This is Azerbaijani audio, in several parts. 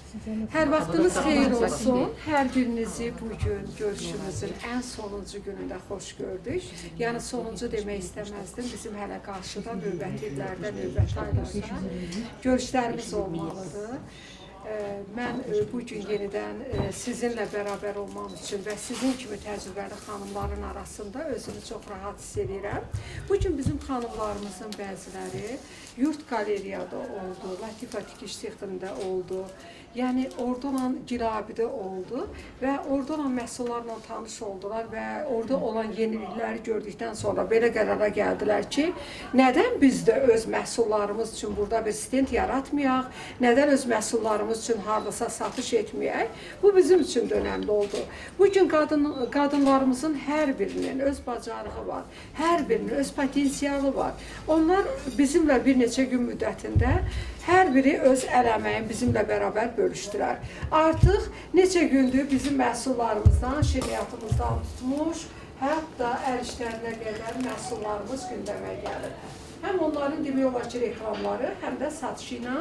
Hər vaxtınız xeyir olsun. Hər birinizi bugün görüşümüzün ən sonuncu günündə xoş gördük. Yəni sonuncu demək istəməzdim. Bizim hələ qarşıda növbəti illərdə, növbəti aylarda görüşlərimiz olmalıdır. Mən bugün yenidən sizinlə bərabər olmam üçün və sizin kimi təcrübəli xanımların arasında özümü çox rahat hiss edirəm. Bugün bizim xanımlarımızın bəziləri yurt qaleriyada oldu, Latifa tikiş sexində oldu. Yəni orada olan Gilabidə oldu və orada olan məhsullarla tanış oldular və orada olan yenilikləri gördükdən sonra belə qərara gəldilər ki, nədən biz də öz məhsullarımız üçün burada bir stend yaratmayaq, nədən öz məhsullarımız üçün hardasa satış etməyək, bu bizim üçün də önəmli oldu. Bugün qadınlarımızın hər birinin öz bacarığı var, hər birinin öz potensialı var. Onlar bizimlə bir neçə gün müddətində hər biri öz əl əməyin bizimlə bərabər bölüşdülər. Artıq neçə gündür bizim məhsullarımızdan, şirniyyatımızdan tutmuş, hətta əl işlərinə qədər məhsullarımız gündəmə gəlir. Həm onların demək olar ki, reklamları, həm də satışı ilə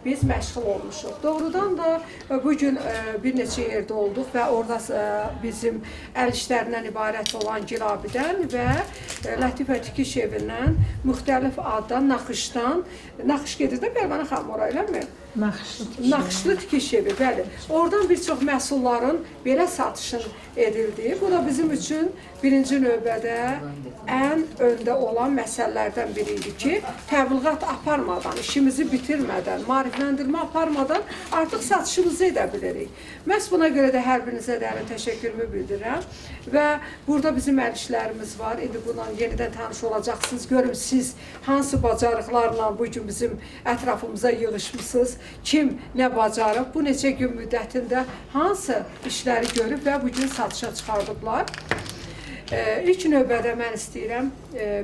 biz məşğul olmuşuq. Doğrudan da bugün bir neçə yerdə olduq və orada bizim əl işlərindən ibarət olan Gilabidən və Latifə tikiş evindən müxtəlif addan, naxışdan, naxış gedir də Pərvanə xanım ora eləmi? Naxışlı tikiş evi, bəli. Oradan bir çox məhsulların belə satışın edildi. Bu da bizim üçün birinci növbədə ən öndə olan məsələlərdən biri idi ki, təbliğat aparmadan, işimizi bitirmədən, maarifləndirmə aparmadan artıq satışımızı edə bilirik. Məhz buna görə də hər birinizə dərin təşəkkürümü bildirirəm və burada bizim əl işlərimiz var. İndi bundan yenidən tanış olacaqsınız. Görüm siz hansı bacarıqlarla bugün bizim ətrafımıza yığışmısınız, kim nə bacarıb, bu neçə gün müddətində hansı işləri görüb və bugün satışa çıxardıblar. İlk növbədə mən istəyirəm,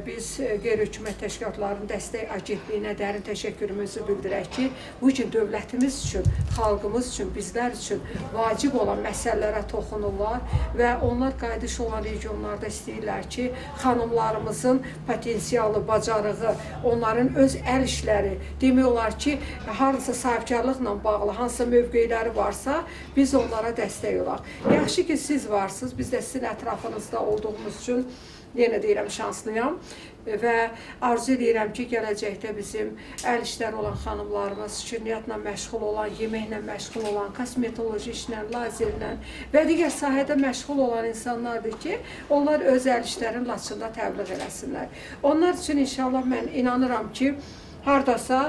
biz qeyri-hökumət təşkilatlarının dəstək agentliyinə dərin təşəkkürümüzü bildirək ki, bugün dövlətimiz üçün, xalqımız üçün, bizlər üçün vacib olan məsələlərə toxunurlar və onlar qayıdış olan regionlarda istəyirlər ki, xanımlarımızın potensialı, bacarığı, onların öz əl işləri, demək olar ki, hansısa sahibkarlıqla bağlı, hansısa mövqeləri varsa, biz onlara dəstək olaq. Yaxşı ki, siz varsınız, biz də sizin ətrafınızda olduğunuz üçün yenə deyirəm şanslıyam və arzu edirəm ki, gələcəkdə bizim əl işləri olan xanımlarımız, şirniyyatla məşğul olan, yeməklə məşğul olan, kosmetoloji işlə, lazerlə və digər sahədə məşğul olan insanlardır ki, onlar öz əl işlərini Laçında təbliğ eləsinlər. Onlar üçün inşallah mən inanıram ki, hardasa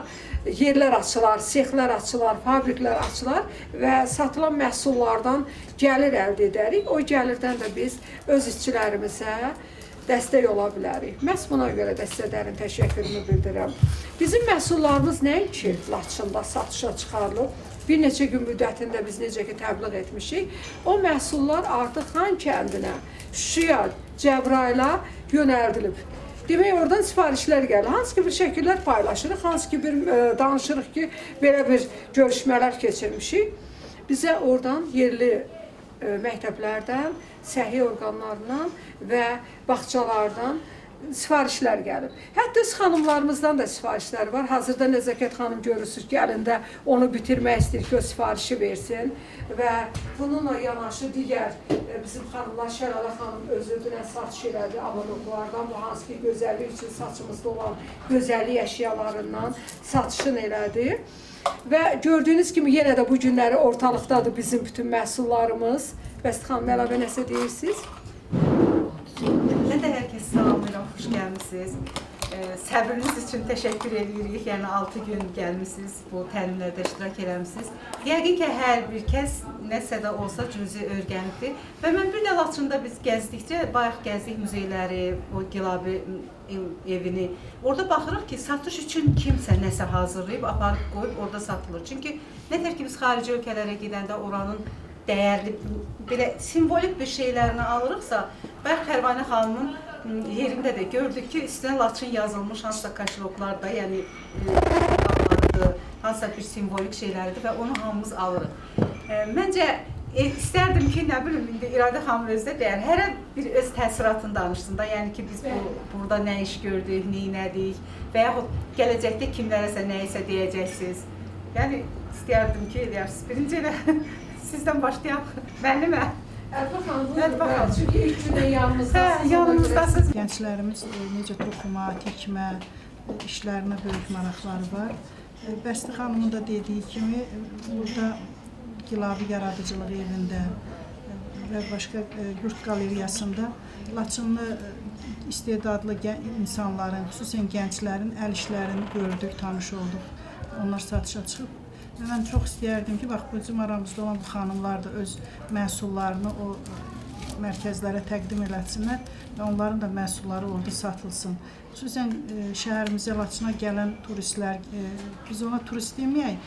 yerlər açılar, sexlər açılar, fabriklər açılar və satılan məhsullardan gəlir əldə edərik. O gəlirdən də biz öz işçilərimizə dəstək ola bilərik. Məhz buna görə də sizə dərin təşəkkürümü bildirirəm. Bizim məhsullarımız nəinki Laçında satışa çıxarılıb, bir neçə gün müddətində biz necə ki təbliğ etmişik, o məhsullar artıq Xan kəndinə, Şuşaya, Cəbrayıla yönəldilib. Demək, oradan sifarişlər gəlir. Hansı ki bir şəkillər paylaşırıq, hansı ki bir danışırıq ki, belə bir görüşmələr keçirmişik. Bizə oradan yerli məktəblərdən, səhiyyə orqanlarından və bağçalardan sifarişlər gəlib. Hətta öz xanımlarımızdan da sifarişlər var. Hazırda Nəzakət xanım görürsünüz ki, əlində onu bitirmək istəyir ki, o sifarişi versin və bununla yanaşı digər bizim xanımlar, Şəlalə xanım özü dünən satış elədi avaloklardan, bu hansı ki gözəllik üçün saçımızda olan gözəllik əşyalarından satışını elədi. Və gördüyünüz kimi yenə də bu günləri ortalıqdadır bizim bütün məhsullarımız. Bəs xanım, əlavə nəsə deyirsiniz? Mən də hər kəsi salamlayıram, xoş gəlmişsiniz. Səbriniz üçün təşəkkür edirik. Yəni 6 gün gəlmişsiniz, bu təlimlərdə iştirak eləmişsiniz. Yəqin ki, hər bir kəs nəsə də olsa cüzi öyrənibdir. Və mən bir də Laçında biz gəzdikcə, bayaq gəzdik muzeyləri, o Gilabi evini. Orada baxırıq ki, satış üçün kimsə nəsə hazırlayıb, aparıb qoyub, orada satılır. Çünki nətər ki, biz xarici ölkələrə gedəndə oranın dəyərli, belə simvolik bir şeylərini alırıqsa, bayaq Pərvanə xanımın yerində də gördük ki, üstünə Laçın yazılmış hansısa kaşloklar da, yəni hansısa bir simvolik şeyləridir və onu hamımız alırıq. Məncə, istərdim ki, nə bilim, indi İradə xanım özdə deyər, hərə bir öz təsiratını danışsın da, yəni ki, biz burada nə iş gördük, neynədik və yaxud gələcəkdə kimlərəsə nəyisə deyəcəksiniz. Yəni istəyərdim ki, deyərsiniz, birinci elə sizdən başlayaq. Müəllimə. Əlbət xanım, Hadi bakalım. çünki ilk gündən yanımızdasınız. Yanımızdasınız. Gənclərimiz necə toxuma, tikmə işlərinə böyük maraqları var. Bəsti xanımın da dediyi kimi, burada Gilabi Yaradıcılıq evində və başqa yurt qalereyasında Laçınlı istedadlı insanların, xüsusən gənclərin əl işlərini gördük, tanış olduq. Onlar satışa çıxıb. Və mən çox istəyərdim ki, bax, bizim aramızda olan bu xanımlar da öz məhsullarını o mərkəzlərə təqdim eləsinlər və onların da məhsulları orada satılsın. Xüsusən şəhərimizə, Laçına gələn turistlər, biz ona turist deməyək,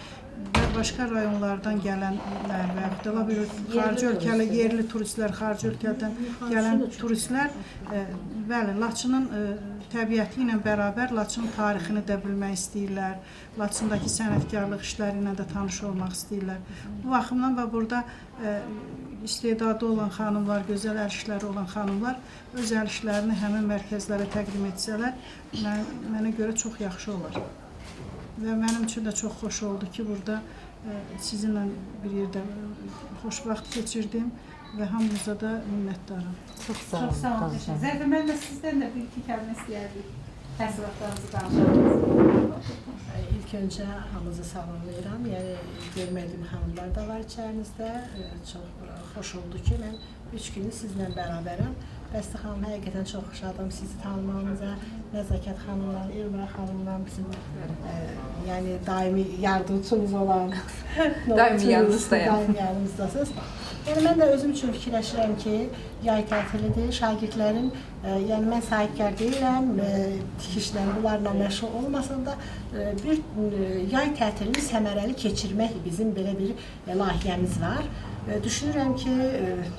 və başqa rayonlardan gələnlər və yaxud da bir xarici ölkəli yerli turistlər, xarici ölkədən gələn turistlər, bəli, Laçının təbiəti ilə bərabər Laçının tarixini də bilmək istəyirlər, Laçındakı sənətkarlıq işləri ilə də tanış olmaq istəyirlər. Bu baxımdan və burada istedadlı olan xanımlar, gözəl əl işləri olan xanımlar öz əl işlərini həmin mərkəzlərə təqdim etsələr, mənə görə çox yaxşı olar. Və mənim üçün də çox xoş oldu ki, burada sizinlə bir yerdə xoş vaxt keçirdim və hamınıza da minnətdaram. Çox sağ olun. Zərfə, mən də sizdən də bir iki kəlmə istəyərdik. Təəssüratlarınızı danışardınız. İlk öncə hamınızı salamlayıram. Yəni, görmədiyim xanımlar da var içərinizdə. Çox xoş oldu ki, mən 3 günü sizlə bərabərəm. Bəsti xanım, həqiqətən çox şadam sizi tanımağınıza. Nəzakət xanımla, Elmira xanımla bizim yəni daimi yardımcımız olan daimi yanımızdasınız. Yəni mən də özüm üçün fikirləşirəm ki, yay tətilidir, şagirdlərin, yəni mən sahibkar deyiləm, tikişlə bunlarla məşğul olmasın da bir yay tətilini səmərəli keçirmək bizim belə bir layihəmiz var. Düşünürəm ki,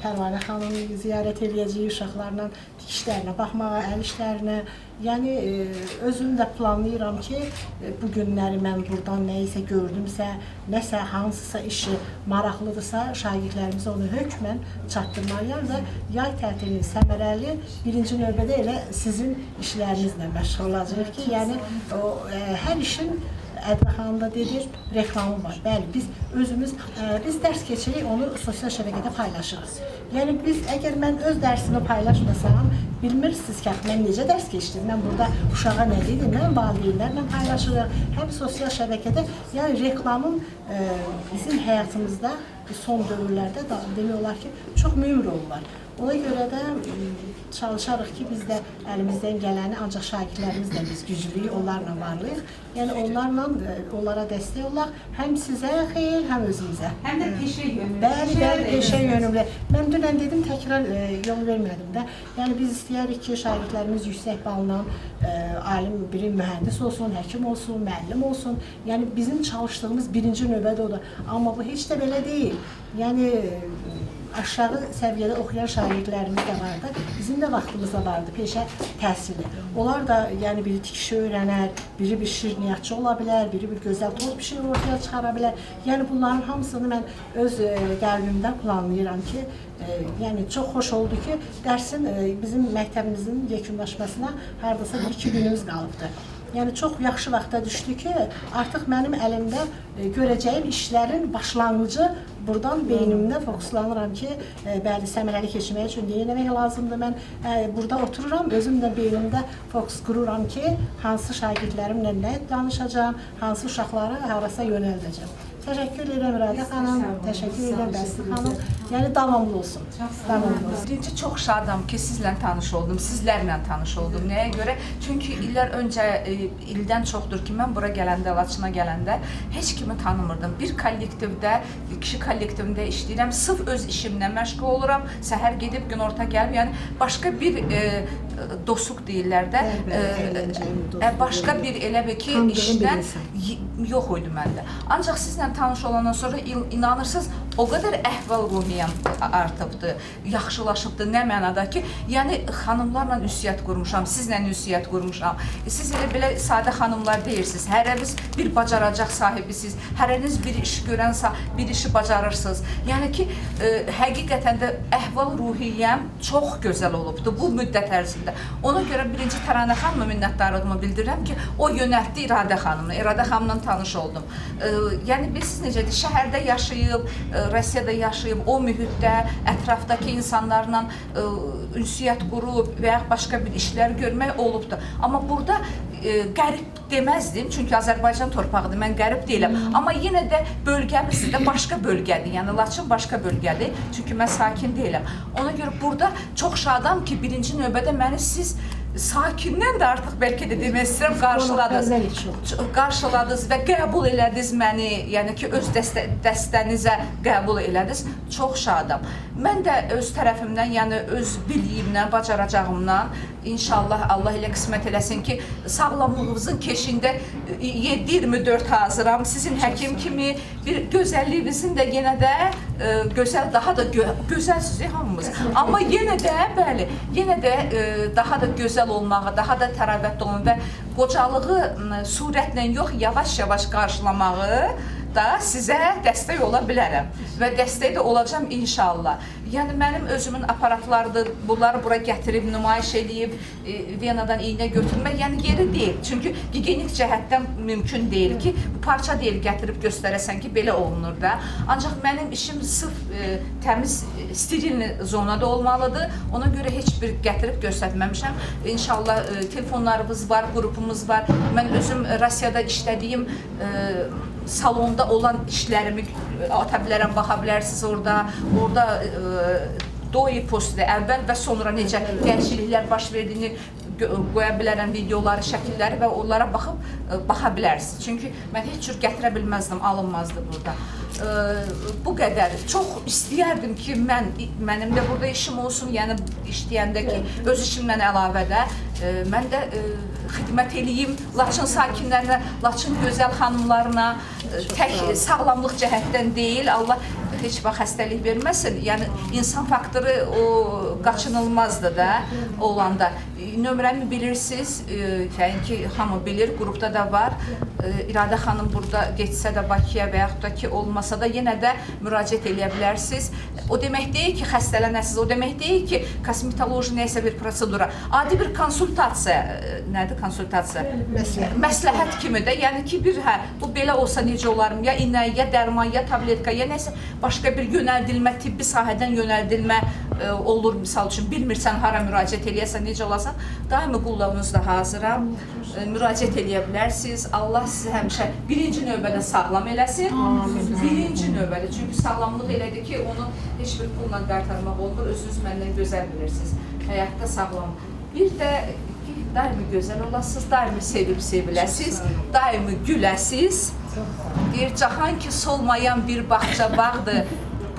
Pərvanə xanımı ziyarət edəcəyik, uşaqlarla tikişlərinə baxmağa, əl işlərinə. Yəni, özüm də planlayıram ki, bu günləri mən buradan nəyisə gördümsə, nəsə hansısa işi maraqlıdırsa, şagirdlərimizə onu hökmən çatdırmalıyam və yay tətilinin səmərəli birinci növbədə elə sizin işlərinizlə məşğul olacaq ki, yəni hər işin Ədvə xanım da dedi, reklamı var. Bəli, biz özümüz, biz dərs keçirik, onu sosial şəbəkədə paylaşırıq. Yəni, əgər mən öz dərsimi paylaşmasam, bilmirsiniz ki, mən necə dərs keçdim, mən burada uşağa nə dedim, mən valideynlərlə paylaşırıq, həm sosial şəbəkədə, yəni reklamın bizim həyatımızda son dövrlərdə demək olar ki, çox mühüm rol var. Ona görə də çalışarıq ki, biz də əlimizdən gələni, ancaq şagirdlərimizlə biz güclüyük, onlarla varlıyıq. Yəni, onlara dəstək olaq, həm sizə xeyir, həm özümüzə. Həm də peşə yönümlü. Bəli, peşə yönümlü. Mən dünən dedim, təkrar yol vermədim də. Yəni, biz istəyərik ki, şagirdlərimiz yüksək balla alim, biri mühəndis olsun, həkim olsun, müəllim olsun. Yəni, bizim çalışdığımız birinci növbədə odur. Amma bu heç də belə deyil. Yəni, aşağı səviyyədə oxuyan şagirdlərimiz də vardı. Bizim də vaxtımızda vardı peşə təhsili. Onlar da yəni biri tikişi öyrənər, biri bir şirniyyatçı ola bilər, biri bir gözəl toz bir şey ortaya çıxara bilər. Yəni bunların hamısını mən öz qəlbimdə planlayıram ki, yəni çox xoş oldu ki, dərsin bizim məktəbimizin yekunlaşmasına hardasa 1-2 günümüz qalıbdı. Yəni çox yaxşı vaxta düşdü ki, artıq mənim əlimdə görəcəyim işlərin başlanğıcı buradan beynimdə fokuslanıram ki, bəli, səmərəli keçirmək üçün nə etmək lazımdır. Mən burada otururam, özüm də beynimdə fokus qururam ki, hansı şagirdlərimlə nə danışacağam, hansı uşaqları harasa yönəldəcəm. Təşəkkür edirəm Radə xanım, təşəkkür edirəm Bəsti xanım. Yəni davamlı olsun. Davamlı olsun. Birinci çox şadam ki, sizlə tanış oldum, sizlərlə tanış oldum. Nəyə görə? Çünki illər öncə, ildən çoxdur ki, mən bura gələndə, Laçına gələndə heç kimi tanımırdım. Bir kollektivdə, kişi kollektivində işləyirəm, sırf öz işimlə məşğul oluram, səhər gedib, günorta gəlib, yəni başqa bir dosuq deyirlər də, başqa bir elə bir ki, işdən yox idi məndə. Ancaq sizlə tanış olandan sonra inanırsınız, o qədər əhval-ruhiyyəm artıbdır, yaxşılaşıbdır, nə mənada ki, yəni xanımlarla ünsiyyət qurmuşam, sizlə ünsiyyət qurmuşam. Siz elə belə sadə xanımlar deyirsiniz, hərəniz bir bacaracaq sahibisiniz, hərəniz bir iş görən, bir işi bacarırsınız. Yəni ki, həqiqətən də əhval-ruhiyyəm çox gözəl olubdur bu müddət ərzində. Ona görə birinci Təranə xanıma minnətdarlığımı bildirirəm ki, o yönəltdi İradə xanımla. İradə xanımla tanış oldum. Yəni, bilirsiniz necədir, şəhərdə yaşayıb, Rusiyada yaşayıb, o mühitdə, ətrafdakı insanlarla ünsiyyət qurub və ya başqa bir işlər görmək olubdur. Amma burada qərib deməzdim, çünki Azərbaycan torpağıdır, mən qərib deyiləm. Amma yenə də bölgəmiz də başqa bölgədir, yəni Laçın başqa bölgədir, çünki mən sakin deyiləm. Ona görə burada çox şadam ki, birinci növbədə məni siz sakindən də artıq bəlkə də demək istəyirəm, qarşıladınız və qəbul elədiniz məni, yəni ki, öz dəstənizə qəbul elədiniz. Çox şadam. Mən də öz tərəfimdən, yəni öz biliyimdən, bacaracağımdan İnşallah Allah elə qismət eləsin ki, sağlamlığınızın keşində 7-24 hazıram. Sizin həkim kimi bir gözəlliyinizin də yenə də gözəl, daha da gözəlsiniz hamımız. Amma yenə də, bəli, yenə də daha da gözəl olmağı, daha da təravətli olmağı və qocalığı surətlə yox, yavaş-yavaş qarşılamağı da sizə dəstək ola bilərəm və dəstək də olacam inşallah. Yəni, mənim özümün aparatlarıdır, bunları bura gətirib, nümayiş edib, Viyana'dan iynə götürmək, yəni yeri deyil. Çünki gigiyenik cəhətdən mümkün deyil ki, bu parça deyil gətirib göstərəsən ki, belə olunur da. Ancaq mənim işim sırf təmiz, sterilli zonada olmalıdır. Ona görə heç bir gətirib göstərməmişəm. İnşallah telefonlarımız var, qrupumuz var. Mən özüm Rusiyada işlədiyim salonda olan işlərimi ata bilərəm, baxa bilərsiniz orada. Orada doy postu əvvəl və sonra necə dəyişikliklər baş verdiyini qoya bilərəm videoları, şəkilləri və onlara baxıb baxa bilərsiniz. Çünki mən heç cür gətirə bilməzdim, alınmazdı burada. Bu qədər. Çox istəyərdim ki, mənim də burada işim olsun, yəni işləyəndə ki, öz işimdən əlavədə mən də xidmət eləyim Laçın sakinlərinə, Laçın gözəl xanımlarına, tək sağlamlıq cəhətdən deyil, Allah heç vaxt xəstəlik verməsin. Yəni, insan faktoru o qaçınılmazdır da olanda. Nömrəmi bilirsiniz, yəni ki, hamı bilir, qrupda da var. İradə xanım burada geçsə də Bakıya və yaxud da ki, olmasa da yenə də müraciət eləyə bilərsiniz. O demək deyil ki, xəstələnəsiniz, o demək deyil ki, kosmetoloji neysə bir prosedura. Adi bir konsultasiya, nədir konsultasiya? Məsləhət kimi də, yəni ki, bu belə olsa necə olarım, ya inə, ya dərman, ya tabletka, ya neysə başqa bir yönəldilmə, tibbi sahədən yönəldilmə olur, misal üçün, bilmirsən hara müraciət eləyəsən, necə olasan, daimi qulluğunuzda hazıram, müraciət eləyə bilərsiniz. Allah sizi həmişə birinci növbədə sağlam eləsin, birinci növbədə, çünki sağlamlıq elədir ki, onu heç bir pulla qaytarmaq olmur, özünüz məndən gözəl bilirsiniz, həyatda sağlam. Bir də ki, daimi gözəl olasınız, daimi sevib seviləsiniz, daimi güləsiniz. Deyir, cahan ki, solmayan bir bağça bağdır,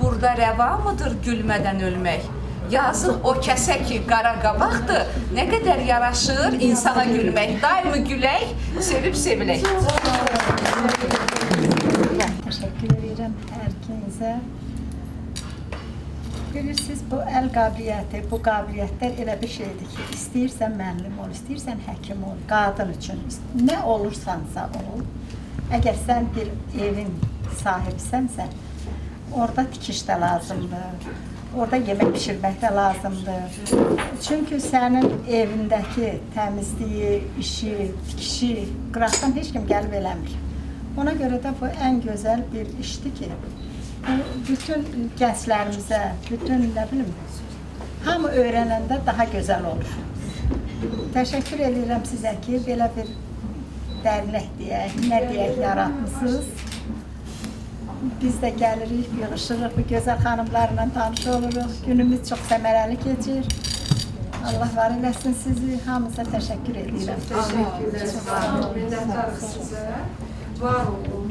burada rəva mıdır gülmədən ölmək? Yazıq o kəsə ki, qara qabaqdır, nə qədər yaraşır insana gülmək. Daimi gülək, sevib sevilək. Təşəkkür edirəm hər ikinizə. Bilirsiniz, bu əl qabiliyyəti, bu qabiliyyətlər elə bir şeydir ki, istəyirsən müəllim ol, istəyirsən həkim ol, qadın üçün, nə olursansa ol. Əgər sən bir evin sahibsənsə, orada tikiş də lazımdır, orada yemək pişirmək də lazımdır. Çünki sənin evindəki təmizliyi, işi, tikişi, qıraqdan heç kim gəlib eləmir. Ona görə də bu ən gözəl bir işdir ki, bütün gənclərimizə, bütün nə bilim, hamı öyrənəndə daha gözəl olur. Təşəkkür edirəm sizə ki, belə bir dərnək deyək, nə deyək, yaratmışsınız. Biz də gəlirik, yığışırıq, bu gözəl xanımlarla tanış oluruq. Günümüz çox səmərəli keçir. Allah var eləsin sizi, hamınıza təşəkkür edirəm. Təşəkkürlər, sağ olun, minnətdarıq sizə. Var olun.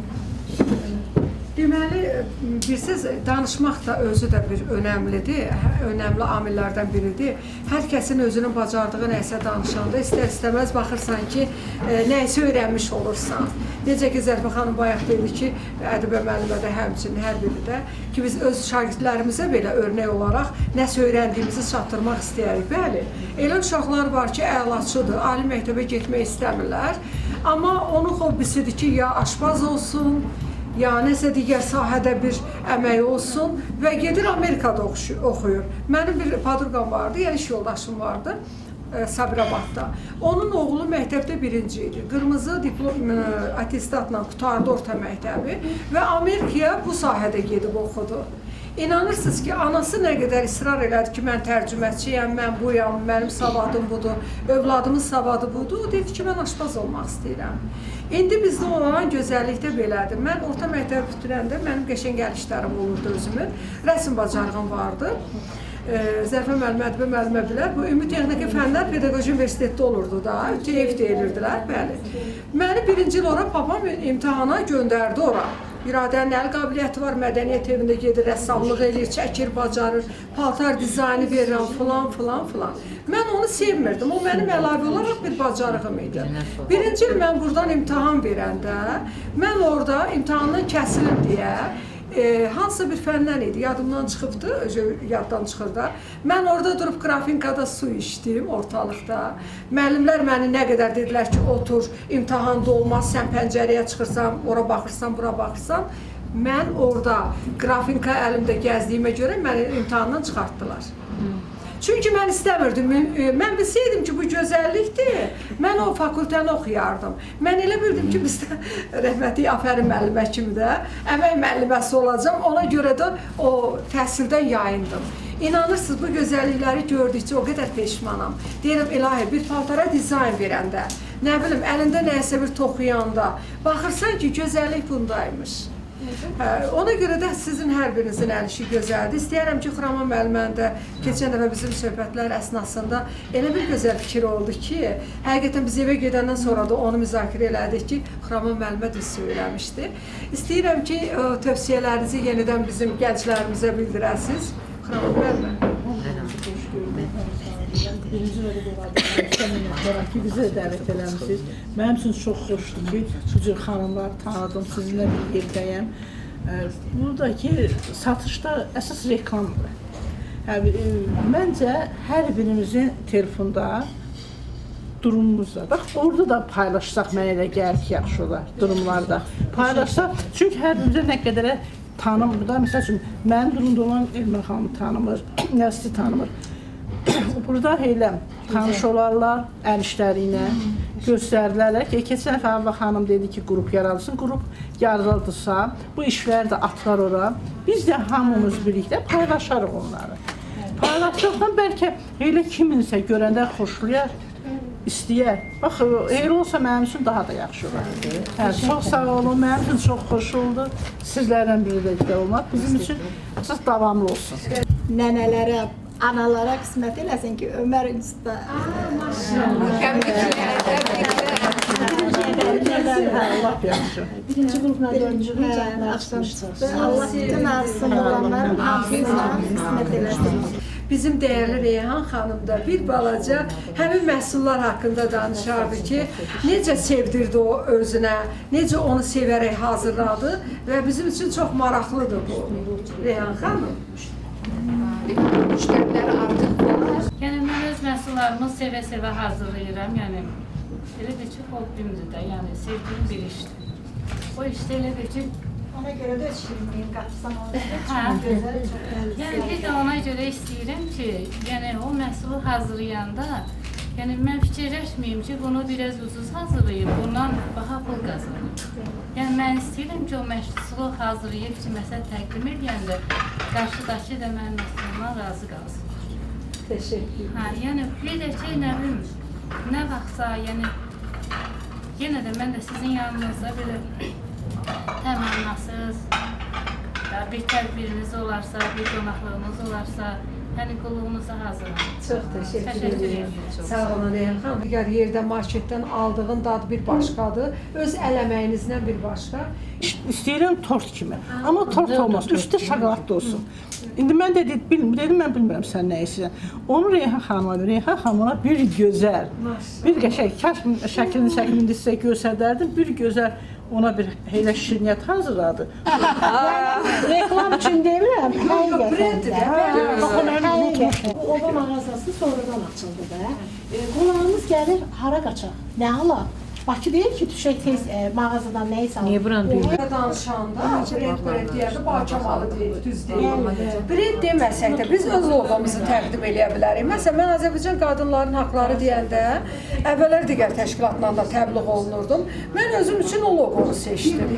Deməli, bilirsiniz, danışmaq da özü də bir önəmlidir, önəmli amillərdən biridir. Hər kəsin özünün bacardığı nəsə danışanda istər-istəməz baxırsan ki, nəyisə öyrənmiş olursan. Necə ki, Zərifə xanım bayaq dedi ki, Ədibə müəllimə də həmçinin hər biri də ki, biz öz şagirdlərimizə belə örnək olaraq nəsə öyrəndiyimizi çatdırmaq istəyirik. Bəli, elə uşaqlar var ki, əlaçıdır, ali məktəbə getmək istəmirlər, amma onun hobbisidir ki, ya aşpaz olsun, ya nəsə digər sahədə bir əmək olsun və gedir Amerikada oxuyur. Mənim bir padruqam vardı, yəni iş yoldaşım vardı Sabirabadda. Onun oğlu məktəbdə birinci idi. Qırmızı diplom atestatla qutardı orta məktəbi və Amerikaya bu sahədə gedib oxudu. İnanırsınız ki, anası nə qədər israr elədi ki, mən tərcüməçiyəm, mən buyam, mənim savadım budur, övladımın savadı budur. O dedi ki, mən aşpaz olmaq istəyirəm. İndi bizdə olan gözəllik də belədir. Mən orta məktəbi bitirəndə mənim qəşəng gəlişlərim olurdu özümün. Rəsm bacarığım vardı. Zərifə müəllimə, Ədibə müəllimə bilər. Bu Ümumi Texniki Fənlər Pedaqoji Universitetdə olurdu da, ÜTF deyilirdilər, bəli. Məni birinci il ora papam imtahana göndərdi ora. İradənin əl qabiliyyəti var, mədəniyyət evində gedir, rəssamlıq eləyir, çəkir, bacarır, paltar dizaynı verirəm, filan. Mən onu sevmirdim, o mənim əlavə olaraq bir bacarığım idi. Birinci il mən buradan imtahan verəndə, mən orada imtahandan kəsilim deyə, hansısa bir fəndən idi, yadımdan çıxıbdı, yaddan çıxır da. Mən orada durub qrafinkada su içdim ortalıqda. Müəllimlər məni nə qədər dedilər ki, otur, imtahanda olmaz, sən pəncərəyə çıxırsan, ora baxırsan, bura baxırsan. Mən orada qrafinka əlimdə gəzdiyimə görə məni imtahandan çıxartdılar. Çünki mən istəmirdim, mən bilsəydim ki, bu gözəllikdir, mən o fakültəni oxuyardım. Mən elə bildim ki, bizdə rəhmətli Afərin müəllimə kimi də əmək müəlliməsi olacam, ona görə də o təhsildən yayındım. İnanırsınız, bu gözəllikləri gördükcə o qədər peşmanam. Deyirəm, ilahi, bir paltara dizayn verəndə, nə bilim, əlində nəyəsə bir toxuyanda, baxırsan ki, gözəllik bundaymış. Ona görə də sizin hər birinizin əl işi gözəldir. İstəyərəm ki, Xuraman müəllimən də keçən dəfə bizim söhbətlər əsnasında elə bir gözəl fikir oldu ki, həqiqətən biz evə gedəndən sonra da onu müzakirə elədik ki, Xuraman müəllimə də söyləmişdi. İstəyirəm ki, tövsiyələrinizi yenidən bizim gənclərimizə bildirəsiniz. Xuraman müəllimə. Birinci növbədə ki, bizə dəvət eləmişsiniz. Mənim üçün çox xoşdur ki, bu cür xanımlar tanıdım, sizinlə bir yerdəyəm. Buradakı satışda əsas reklamdır. Məncə, hər birimizin telefonda durumumuzda. Bax, orada da paylaşsaq mənə elə gəlir ki, yaxşı olar, durumlarda. Paylaşsaq, çünki hər birimizə nə qədərə tanımır da. Məsəl üçün, mənim durumda olan Elmir xanımı tanımır, Nəsli tanımır. Burada elə tanış olarlar, əl işləri ilə göstərilərlər ki, keçən dəfə Havva xanım dedi ki, qrup yaradılsın. Qrup yaradıldısa, bu işləri də atlar ora. Biz də hamımız birlikdə paylaşarıq onları. Paylaşdıqdan bəlkə elə kiminsə görəndə xoşlayar, istəyər. Bax, elə olsa mənim üçün daha da yaxşı olar. Çox sağ olun, mənim üçün çox xoş oldu. Sizlərlə birlikdə olmaq bizim üçün çox davamlı olsun. Nənələrə, analara qismət eləsin ki, Ömər Usta. Lap yaxşı. Birinci qrupla dördüncü qrupla Allah bütün arzusunu olanların hamısına qismət eləsin. Bizim dəyərli Reyhan xanım da bir balaca həmin məhsullar haqqında danışardı ki, necə sevdirdi o özünə, necə onu sevərək hazırladı və bizim üçün çox maraqlıdır bu Reyhan xanım. Müştəriləri artıq var. Yəni mən öz məhsullarımı sevə-sevə hazırlayıram. Yəni elə bir ki, hobbimdir də, yəni sevdiyim bir işdir. O işdə elə bir ki, Ona görə də şirinliyin qatsan yəni bir də ona görə istəyirəm ki, yəni o məhsulu hazırlayanda, yəni mən fikirləşməyim ki, bunu biraz ucuz hazırlayıb, bundan baha pul qazanır. Yəni mən istəyirəm ki, o məhsulu hazırlayıb ki, məsəl təqdim edəndə qarşıdakı da mənim məhsulumdan razı qalsın. Təşəkkür. Yəni bir də ki, nə bilim, nə vaxtsa, yəni yenə də mən də sizin yanınızda belə təmannasız, bir tədbiriniz olarsa, bir qonaqlığınız olarsa, Yəni qulluğunuza hazıram. Çox təşəkkür Təşəkkür edirəm. edirəm. Sağ olun Reyhan xanım. Digər yerdə marketdən aldığın dad bir başqadır. Öz əl əməyinizdən bir başqa. İstəyirəm tort kimi. Amma tort olmasın, üstü şokolad olsun. İndi mən də dedim, mən bilmirəm sən nə istəyirsən. Onu Reyhan xanıma verir. Reyhan xanıma bir gözəl, bir qəşəng, kaş şəklini sizə göstərərdim, bir gözəl ona bir elə şirniyyat hazırladı. Reklam üçün demirəm, Brenddir də. həqiqətən. Bu oba mağazası sonradan açıldı da. Qonağımız gəlir, hara qaçaq? Nə ala? Bakı deyil ki, düşək tez mağazadan nə isə alaq. Niyə buranı Burada danışanda brend deyəndə Bakı malı deyil, düz deyil. Brend deməsək də biz öz loqomuzu təqdim eləyə bilərik. Məsələn, mən Azərbaycan qadınların haqları deyəndə əvvəllər digər təşkilatla da təbliğ olunurdum. Mən özüm üçün o loqonu seçdim.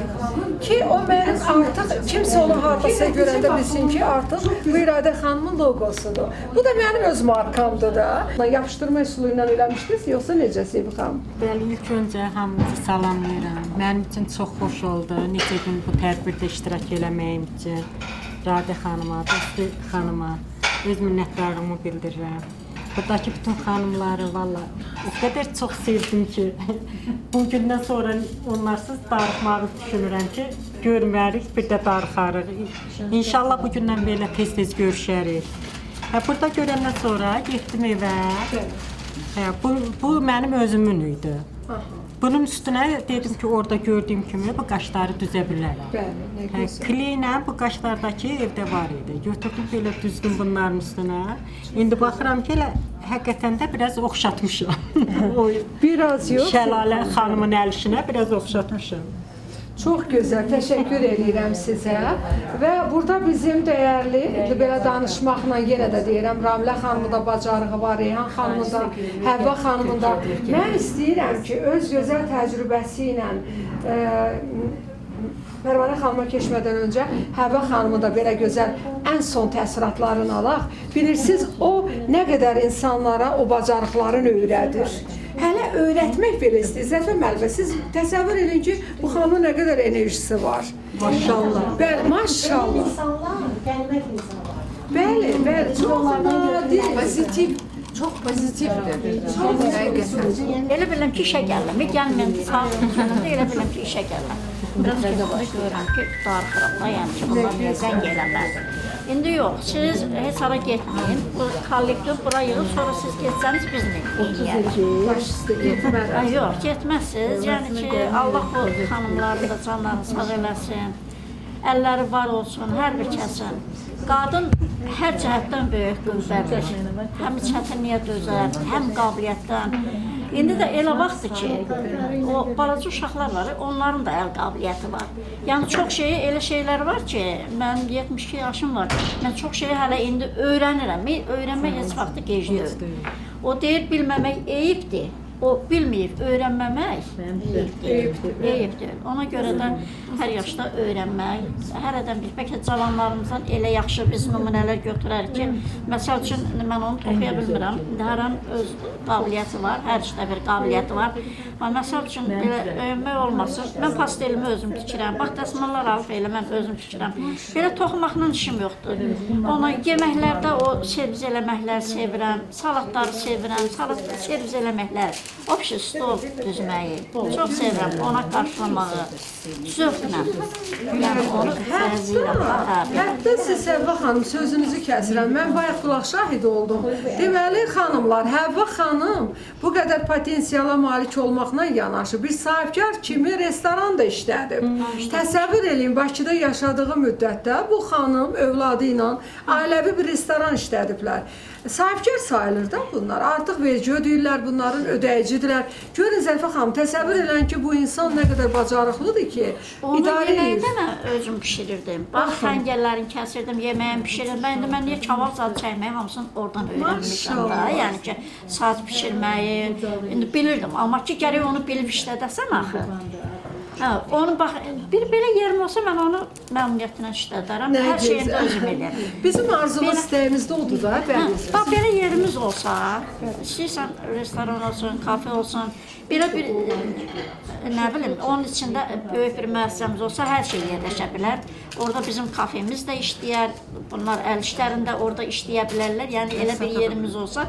Ki o mənim artıq kimsə onu hardasa görəndə bilsin ki, artıq bu İradə xanımın loqosudur. Bu da mənim öz markamdır da. Yapışdırma üsulu ilə eləmişdiniz, yoxsa necə Sevgi xanım? Bəli, ilk öncə hamınızı salamlayıram. Mənim üçün çox xoş oldu. Neçə gün bu tədbirdə iştirak eləməyim üçün Radə xanıma, Dostu xanıma öz minnətdarlığımı bildirirəm. Buradakı bütün xanımları valla o qədər çox sevdim ki, bu gündən sonra onlarsız darıxmağı düşünürəm ki, görmərik, bir də darıxarıq. İnşallah bu gündən belə tez-tez görüşərik. Burada görəndən sonra getdim evə. Bu mənim özümün idi. Bunun üstünə dedim ki, orada gördüyüm kimi bu qaşları düzə bilərəm. Bəli, nə gözəl. Kleylə bu qaşlardakı evdə var idi. Götürdüm belə düzdüm bunların üstünə. İndi baxıram ki, elə həqiqətən də biraz oxşatmışam. Biraz yox. Şəlalə xanımın əl işinə biraz oxşatmışam. Çox gözəl, təşəkkür edirəm sizə. Və burada bizim dəyərli, belə danışmaqla yenə də deyirəm, Ramilə xanımın da bacarığı var, Reyhan xanımın da, Həvva xanımın da. Mən istəyirəm ki, öz gözəl təcrübəsi ilə Pərvanə xanıma keçmədən öncə Həvva xanımın da belə gözəl ən son təəssüratlarını alaq. Bilirsiniz, o nə qədər insanlara o bacarıqlarını öyrədir. Hələ öyrətmək belə istəyir. Zəfər müəllimə, siz təsəvvür edin ki, bu xanımın nə qədər enerjisi var. Maşallah. Bəli, maşallah. İnsanlar, qənimət insanlar. Bəli, bəli, çox nadir, pozitiv. Çox pozitivdir. Elə biləm ki, işə gəlirəm. Gəlməyəm, sağlıqlı elə biləm ki, işə gəlirəm. Biraz görürəm ki, darıxıram da, yəni ki, bunlar niyə zəng eləməz. İndi yox, siz heç hara getməyin. Bu kollektiv bura yığıb, sonra siz getsəniz biz nə? Yox, getməzsiniz. Yəni ki, Allah bu xanımların da canlarını sağ eləsin. Əlləri var olsun, hər bir kəsin. Qadın hər cəhətdən böyük qüvvədir. Həm çətinliyə dözər, həm qabiliyyətdən. İndi də elə vaxtdır ki, o balaca uşaqlar var, onların da əl qabiliyyəti var. Yəni çox elə şeylər var ki, mən 72 yaşım var, mən çox şeyi hələ indi öyrənirəm. Öyrənmək heç vaxtı gec deyil. O deyir, bilməmək eyibdir. O bilməyib, öyrənməmək eyibdir. Ona görə də hər yaşda öyrənmək, hərədən bir, bəlkə cavanlarımızdan elə yaxşı biz nümunələr götürərik ki, məsəl üçün, mən onu oxuya bilmirəm, hər an öz qabiliyyəti var, hər işdə bir qabiliyyəti var. Məsəl üçün, belə öyünmək olmasın, mən pastelimi özüm tikirəm, bax, dəsmallar alıb elə, mən özüm tikirəm. Belə toxumaqla işim yoxdur. Ona yeməklərdə o serviz eləməkləri sevirəm, salatları sevirəm, serviz eləməkləri. Obşi stol düzməyi, çox sevirəm, ona qarşılamağı, zövqlə. Yəni onu fərziyyəm. Hətta siz Həvva xanım, sözünüzü kəsirəm, mən bayaq qulaq şahidi oldum. Deməli, xanımlar, Həvva xanım bu qədər potensiala malik olmaqla yanaşı bir sahibkar kimi restoran da işlədib. Təsəvvür eləyin, Bakıda yaşadığı müddətdə bu xanım övladı ilə ailəvi bir restoran işlədiblər. Sahibkar sayılır da bunlar. Artıq vergi ödəyirlər, bunların ödəyicidirlər. Görün Zərfə xanım, təsəvvür edin ki, bu insan nə qədər bacarıqlıdır ki, idarə edir. Onu yeməyi də mən özüm pişirirdim. Bax, xəngəllərini kəsirdim, yeməyimi pişirirdim. Ben niyə kebab zadı çəkməyi hamısını oradan öyrənmişəm da. Yəni ki, saz pişirməyi, indi bilirdim. Amma ki, gərək onu bilib işlədəsən axı. Onu bax, bir belə yerim olsa mən onu məmnuniyyətlə işlədərəm. Hər şeyini özüm edərəm. Bizim arzumuz, istəyimiz də odur da. Bax, belə yerimiz olsa, istəyirsən restoran olsun, kafe olsun, Belə bir nə bilim, onun içində böyük bir müəssisəmiz olsa hər şey yerləşə bilər. Orada bizim kafemiz də işləyər, bunlar əl işlərində orada işləyə bilərlər. Yəni elə bir yerimiz olsa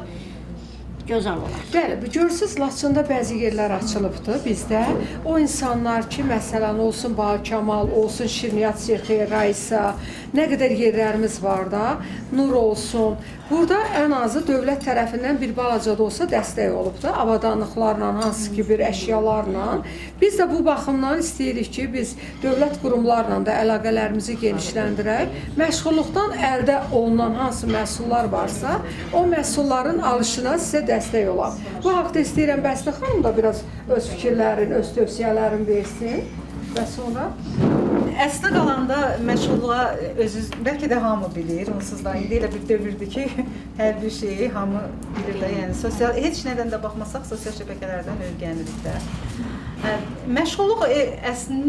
gözəl olar. Bəli, görürsüz Laçında bəzi yerlər açılıbdı bizdə. O insanlar ki, məsələn, olsun Bağkamal, olsun Şirniyyat Sirxi, Raysa, nə qədər yerlərimiz var da, Nur olsun. Burada ən azı dövlət tərəfindən bir balaca da olsa dəstək olubdu. Avadanlıqlarla, hansı ki bir əşyalarla. Biz də bu baxımdan istəyirik ki, biz dövlət qurumlarla da əlaqələrimizi genişləndirək. Məşğulluqdan əldə olunan hansı məhsullar varsa, o məhsulların alışına sizə dəstək olar. Bu haqda istəyirəm Bəstə xanım da biraz öz fikirlərini, öz tövsiyələrini versin və sonra Əslinə qalanda məşğulluğa özünüz bəlkə də hamı bilir. Onsuz da indi elə bir dövrdür ki, hər bir şeyi hamı bilir də. Yəni sosial heç nədən də baxmasaq sosial şəbəkələrdən öyrənirik də. Məşğulluq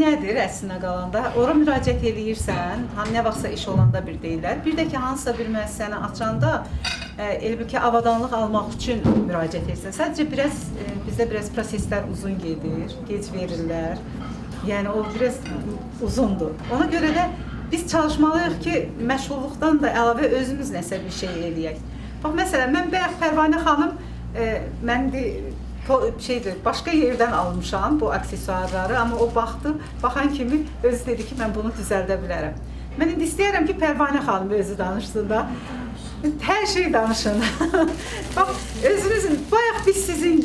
nədir əslinə qalanda? Ora müraciət eləyirsən, nə vaxtsa iş olanda bir deyirlər. Bir də ki, hansısa bir müəssisəni açanda elə bir ki, avadanlıq almaq üçün müraciət edirsən. Sadəcə bizdə biraz proseslər uzun gedir, gec verirlər. Yəni o biraz uzundur. Ona görə də biz çalışmalıyıq ki, məşğulluqdan da əlavə özümüz nəsə bir şey eləyək. Bax, məsələn, mən bayaq Pərvanə xanım, mən başqa yerdən almışam bu aksesuarları, amma o baxan kimi özü dedi ki, mən bunu düzəldə bilərəm. Mən indi istəyərəm ki, Pərvanə xanım özü danışsın da. Hər şey danışın. Bax, özünüzün, bayaq biz sizin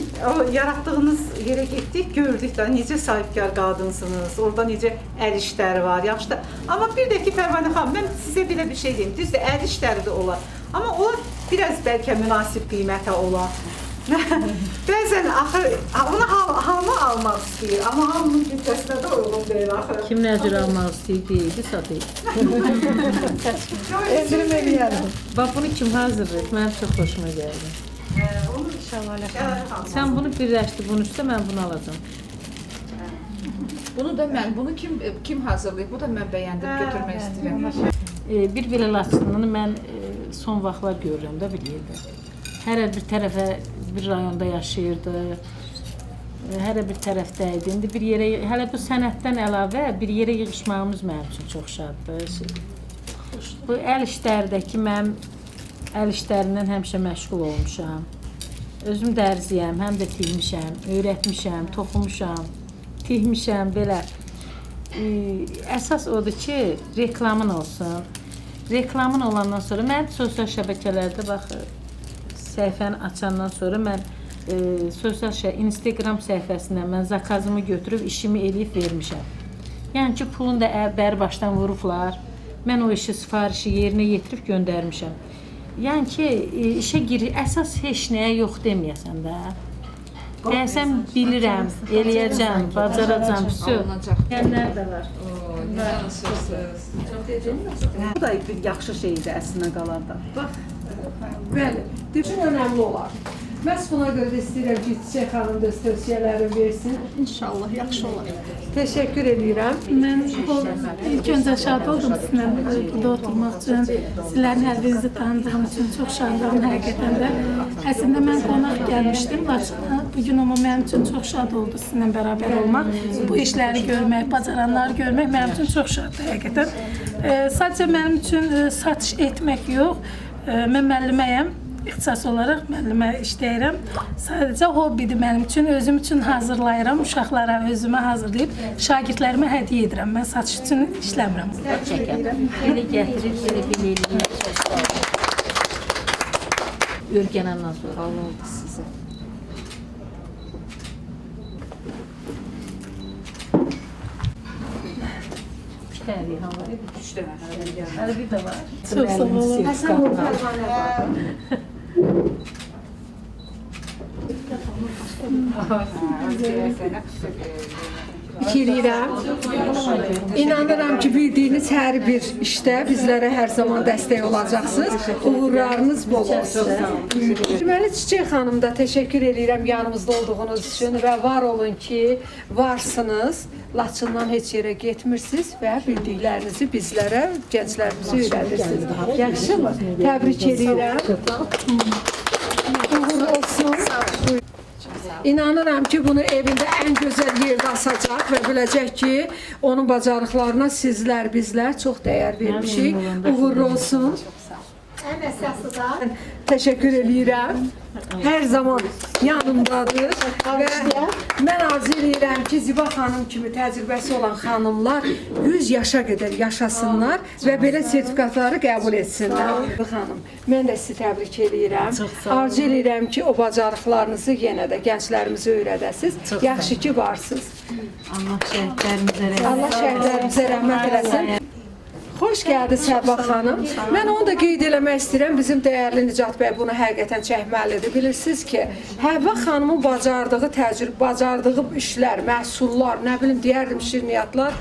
yaratdığınız yerə getdik, gördük da necə sahibkar qadınsınız, orada necə əl işləri var, yaxşı da. Amma bir də ki, Pərvanə xanım, mən sizə belə bir şey deyim, düzdür, əl işləri də olar. Amma o biraz bəlkə münasib qiymətə olar. Bəzən axı, onu hamı almaq istəyir, amma hamının bütçəsinə də uyğun deyil axı. Kim nə cür almaq istəyir, deyil, satayım. endirim eləyərdim. Bax, bunu kim hazırlayır? Mənim çox xoşuma gəldi. Onu inşallah. Sən bunu birləşdir, bunun üstə mən bunu alacağım. Bunu da mən, bunu kim hazırlayıb? Bu da mən bəyəndim, götürmək istəyirəm. Bir belə Laçınını mən son vaxtlar görürəm də bir yerdə. Hər bir tərəfə, bir rayonda yaşayırdı, hər bir tərəfdə idi. İndi bir yerə, hələ bu sənətdən əlavə bir yerə yığışmağımız mənim üçün çox şaddır. Bu əl işlərdəki mənim əl işlərindən həmişə məşğul olmuşam. Özüm dərziyəm, həm də tihmişəm, öyrətmişəm, toxumuşam, tihmişəm, belə. Əsas odur ki, reklamın olsun. Reklamın olandan sonra, mən sosial şəbəkələrdə baxır. Səhifəni açandan sonra mən Instagram səhifəsindən mən zakazımı götürüb işimi eləyib vermişəm. Yəni ki, pulunu da bəri başdan vurublar. Mən o işi, sifarişi yerinə yetirib göndərmişəm. Yəni ki, işə girir, əsas heç nəyə yox deməyəsən də. Deyəsən, bilirəm, eləyəcəm, bacaracam, gələnlər də var. Bu da bir yaxşı şeydir əslinə qalanda. Bax, bəli, bütün önəmli olar. Məhz buna görə də istəyirəm ki, Çiçək xanım da öz tövsiyələrini versin. İnşallah yaxşı olar. Təşəkkür edirəm. Mən ilk öncə şad oldum sizinlə burada oturmaq üçün, sizlərin hər birinizi tanıdığım üçün çox şadam həqiqətən də. Əslində mən qonaq gəlmişdim Laçına. Bugün amma mənim üçün çox şad oldu sizinlə bərabər olmaq. Bu işləri görmək, bacaranları görmək mənim üçün çox şaddır həqiqətən. Sadəcə mənim üçün satış etmək yox, mən müəlliməyəm. İxtisas olaraq müəllimə işləyirəm. Sadəcə hobbidir mənim üçün. Özüm üçün hazırlayıram. Uşaqlara özümə hazırlayıb şagirdlərimə hədiyyə edirəm. Mən satış üçün işləmirəm. Çəkəm. Belə gətirir, belə eləyir. Örgənəndən sonra oldu sizə. Hələ bir də var. Çox sağ olun. Həsən o Pərvanə var. Fikirləyirəm. İnanıram ki, bildiyiniz hər bir işdə bizlərə hər zaman dəstək olacaqsınız. Uğurlarınız bol olsun. Deməli, Çiçək xanım da təşəkkür edirəm yanımızda olduğunuz üçün və var olun ki, varsınız. Laçından heç yerə getmirsiniz və bildiklərinizi bizlərə, gənclərimizə öyrədirsiniz. Yaxşımı? Təbrik edirəm. Uğur olsun. İnanıram ki, bunu evində ən gözəl yerdə asacaq və biləcək ki, onun bacarıqlarına sizlər, bizlər çox dəyər vermişik. Uğurlu olsun. Ən əsası da Təşəkkür edirəm. Hər zaman yanımdadır və mən arzu edirəm ki, Ziba xanım kimi təcrübəsi olan xanımlar 100 yaşa qədər yaşasınlar və belə sertifikatları qəbul etsinlər. Xanım, mən də sizi təbrik edirəm. Arzu edirəm ki, o bacarıqlarınızı yenə də gənclərimizə öyrədəsiniz. Yaxşı ki, varsınız. Allah şəhidlərimizə rəhmət eləsin. Xoş gəldi Səbba xanım. Mən onu da qeyd eləmək istəyirəm. Bizim dəyərli Nicat bəy bunu həqiqətən çəkməlidir. Bilirsiniz ki, Həvva xanımın bacardığı təcrübə, bacardığı işlər, məhsullar, nə bilim, deyərdim şirniyyatlar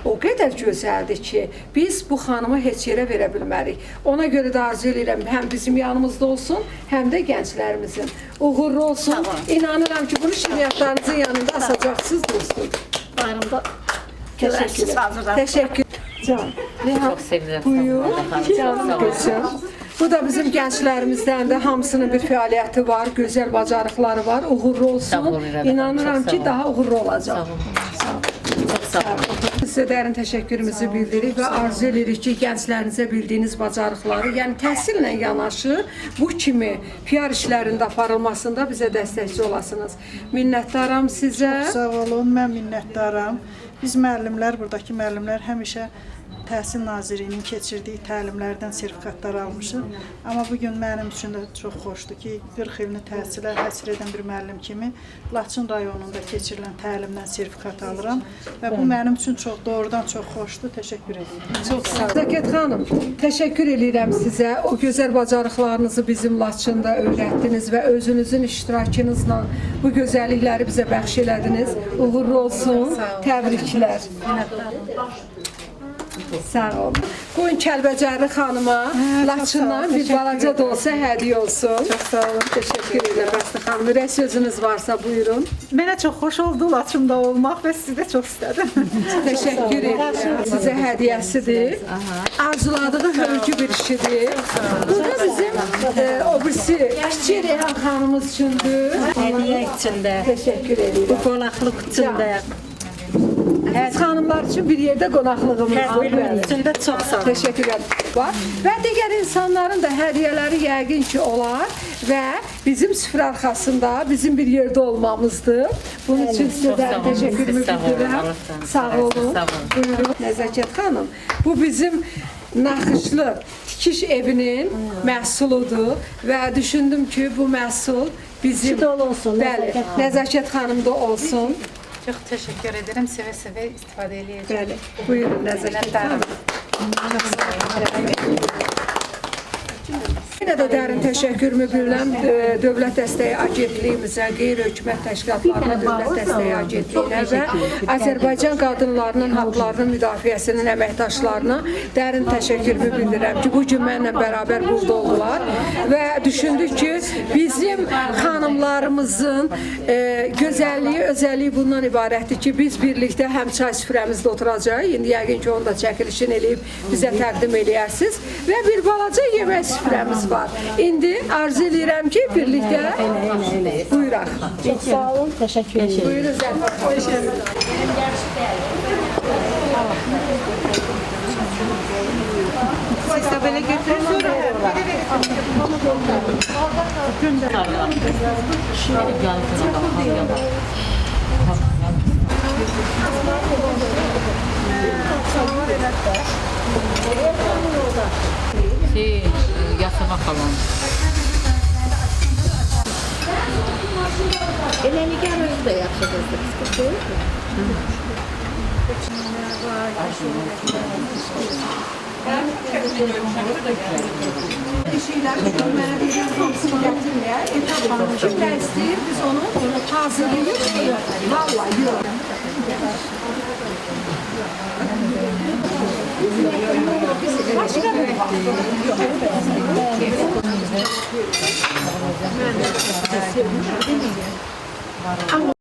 o qədər gözəldir ki, biz bu xanımı heç yerə verə bilmərik. Ona görə də arzu edirəm, həm bizim yanımızda olsun, həm də gənclərimizin. Uğurlu olsun. İnanıram ki, bunu şirniyyatlarınızın yanında asacaqsınız, dostum. Bayramda Təşəkkür. Can, Çok sevinirəm. buyur, canım gözüm. Bu da bizim gənclərimizdən də hamısının bir fəaliyyəti var, gözəl bacarıqları var. Uğurlu olsun. İnanıram ki, daha uğurlu olacaq. Sizə dərin təşəkkürümüzü bildiririk və arzu edirik ki, gənclərinizə bildiyiniz bacarıqları, yəni təhsillə yanaşı bu kimi PR işlərində aparılmasında bizə dəstəkçi olasınız. Minnətdaram sizə. Sağ olun, mən minnətdaram. Biz müəllimlər, buradakı müəllimlər həmişə Təhsil Nazirliyinin keçirdiyi təlimlərdən sertifikatlar almışıq. Amma bugün mənim üçün də çox xoşdur ki, 40 ilini təhsilə həsr edən bir müəllim kimi Laçın rayonunda keçirilən təlimdən sertifikat alıram və bu mənim üçün doğrudan çox xoşdur. Təşəkkür edirəm. Çox sağ olun. Zəkət xanım, təşəkkür edirəm sizə. O gözəl bacarıqlarınızı bizim Laçında öyrətdiniz və özünüzün iştirakınızla bu gözəllikləri bizə bəxş elədiniz. Uğurlu olsun. Təbriklər. Sağ olun. Qoyun Kəlbəcərli xanıma Laçından bir balaca da olsa hədiyyə olsun. Çox sağ olun. Təşəkkür edirəm Bəstə xanım. Ürək sözünüz varsa buyurun. Mənə çox xoş oldu Laçında olmaq və sizi də çox istədim. Təşəkkür edirəm. Sizə hədiyyəsidir. Arzuladığı hörgü bir işidir. Bu da bizim o birisi Kiçik Reyhan xanımız üçündür. Hediyə içində, Təşəkkür edirəm. bu qonaqlıq içində, Biz xanımlar üçün bir yerdə qonaqlığımız var. tədbirin içində çox sağ olun. Təşəkkür edirəm. Və digər insanların da hədiyyələri yəqin ki olar və bizim süfrə arxasında bizim bir yerdə olmamızdır. Bunun üçün sizə də təşəkkürümü bildirirəm. Sağ olun. Buyurun Nəzakət xanım. Bu bizim naxışlı tikiş evinin məhsuludur və düşündüm ki, bu məhsul bizim bəli, Nəzakət xanımda olsun. Çox təşəkkür edirəm. Sevə-sevə istifadə edəcəm. Bəli. Buyurun Nəzakət xanım. Yenə də dərin təşəkkürümü bilirəm Dövlət Dəstəyi Agentliyimizə, qeyri-hökumət təşkilatlarına, Dövlət Dəstəyi Agentliyinə və Azərbaycan qadınlarının haqlarının müdafiəsinin əməkdaşlarına dərin təşəkkürümü bildirirəm ki, bu gün mənlə bərabər burada oldular və düşündük ki, bizim xanımlarımızın gözəlliyi, özəlliyi bundan ibarətdir ki, biz birlikdə həm çay süfrəmizdə oturacaq, indi yəqin ki, onu da çəkilişini eləyib bizə təqdim eləyərsiniz və bir balaca yemək süfrəmiz var. İndi arzu edirəm ki, birlikdə buyuraq. Çox sağ olun, təşəkkür edirəm. Buyurun Zəfər. Siz də belə götürün sonra. Yasama falan. Elə nigar özü də yaxşıdır, sıxıntı deyil. Şeyləri mənə bir hamısını gətirməyə, etapla kimdə istəyir, biz onu hazırlayıb, vallahi yox. Başqa bir vaxt.